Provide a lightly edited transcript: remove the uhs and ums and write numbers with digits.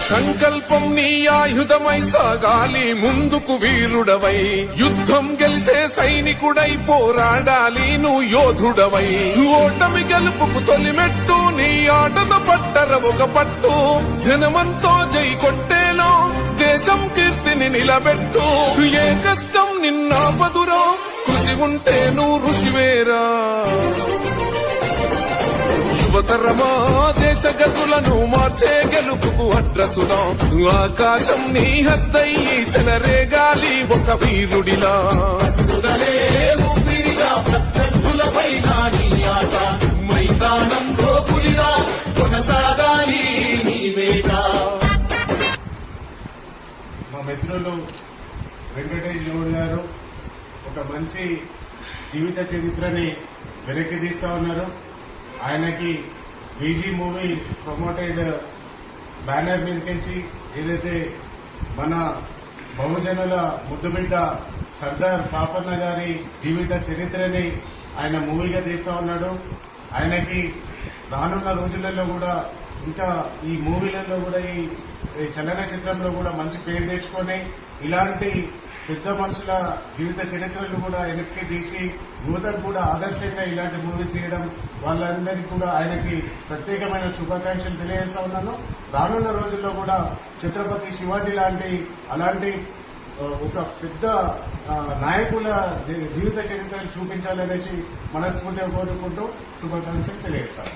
సంకల్పం నీ ఆయుధమై సాగాలి ముందుకు వీరుడవై, యుద్ధం గెలిసే సైనికుడై పోరాడాలి నువ్వు యోధుడవై. ఓటమి గెలుపుకు తొలిమెట్టు నీ ఆటద పట్టర ఒక పట్టు, జనమంతో జై కొట్టేలో దేశం కీర్తిని నిలబెట్టు. ఏ కష్టం నిన్నాపదురో కృషి ఉంటే నువ్వు ఋషివేరా. యువతరమా దేశ గతులను మార్చే గెలుపుకు అడ్రసుదాం, ఆకాశం నీ హద్దయ్యి చెలరేగాలి ఒక వీరుడిలా. మైదానంలో పులిగా కొనసాగాలి నీ వేట. మా మిత్రులు వెంకటేష్ గౌడ్ గారు ఒక మంచి జీవిత చరిత్రని వెనక్కి తీస్తా ఉన్నారు. ఆయనకి బీజీ మూవీ ప్రమోటెడ్ బ్యానర్ మీదకించి ఏదైతే మన బహుజనుల ముద్దుబిడ్డ సర్దార్ పాపన్న గారి జీవిత చరిత్రని ఆయన మూవీగా తీస్తా ఉన్నాడు. ఆయనకి రానున్న రోజులలో కూడా ఇంకా ఈ మూవీలలో కూడా ఈ చలనచిత్రంలో కూడా మంచి పేరు తెచ్చుకొని ఇలాంటి పెద్ద మనుషుల జీవిత చరిత్రలు కూడా వెనక్కి తీసి యువతకు కూడా ఆదర్శంగా ఇలాంటి మూవీస్ చేయడం, వాళ్ళందరికీ కూడా ఆయనకి ప్రత్యేకమైన శుభాకాంక్షలు తెలియజేస్తా ఉన్నాను. రానున్న రోజుల్లో కూడా ఛత్రపతి శివాజీ అలాంటి ఒక పెద్ద నాయకుల జీవిత చరిత్రను చూపించాలనేసి మనస్ఫూర్తిగా కోరుకుంటూ శుభాకాంక్షలు తెలియజేస్తాను.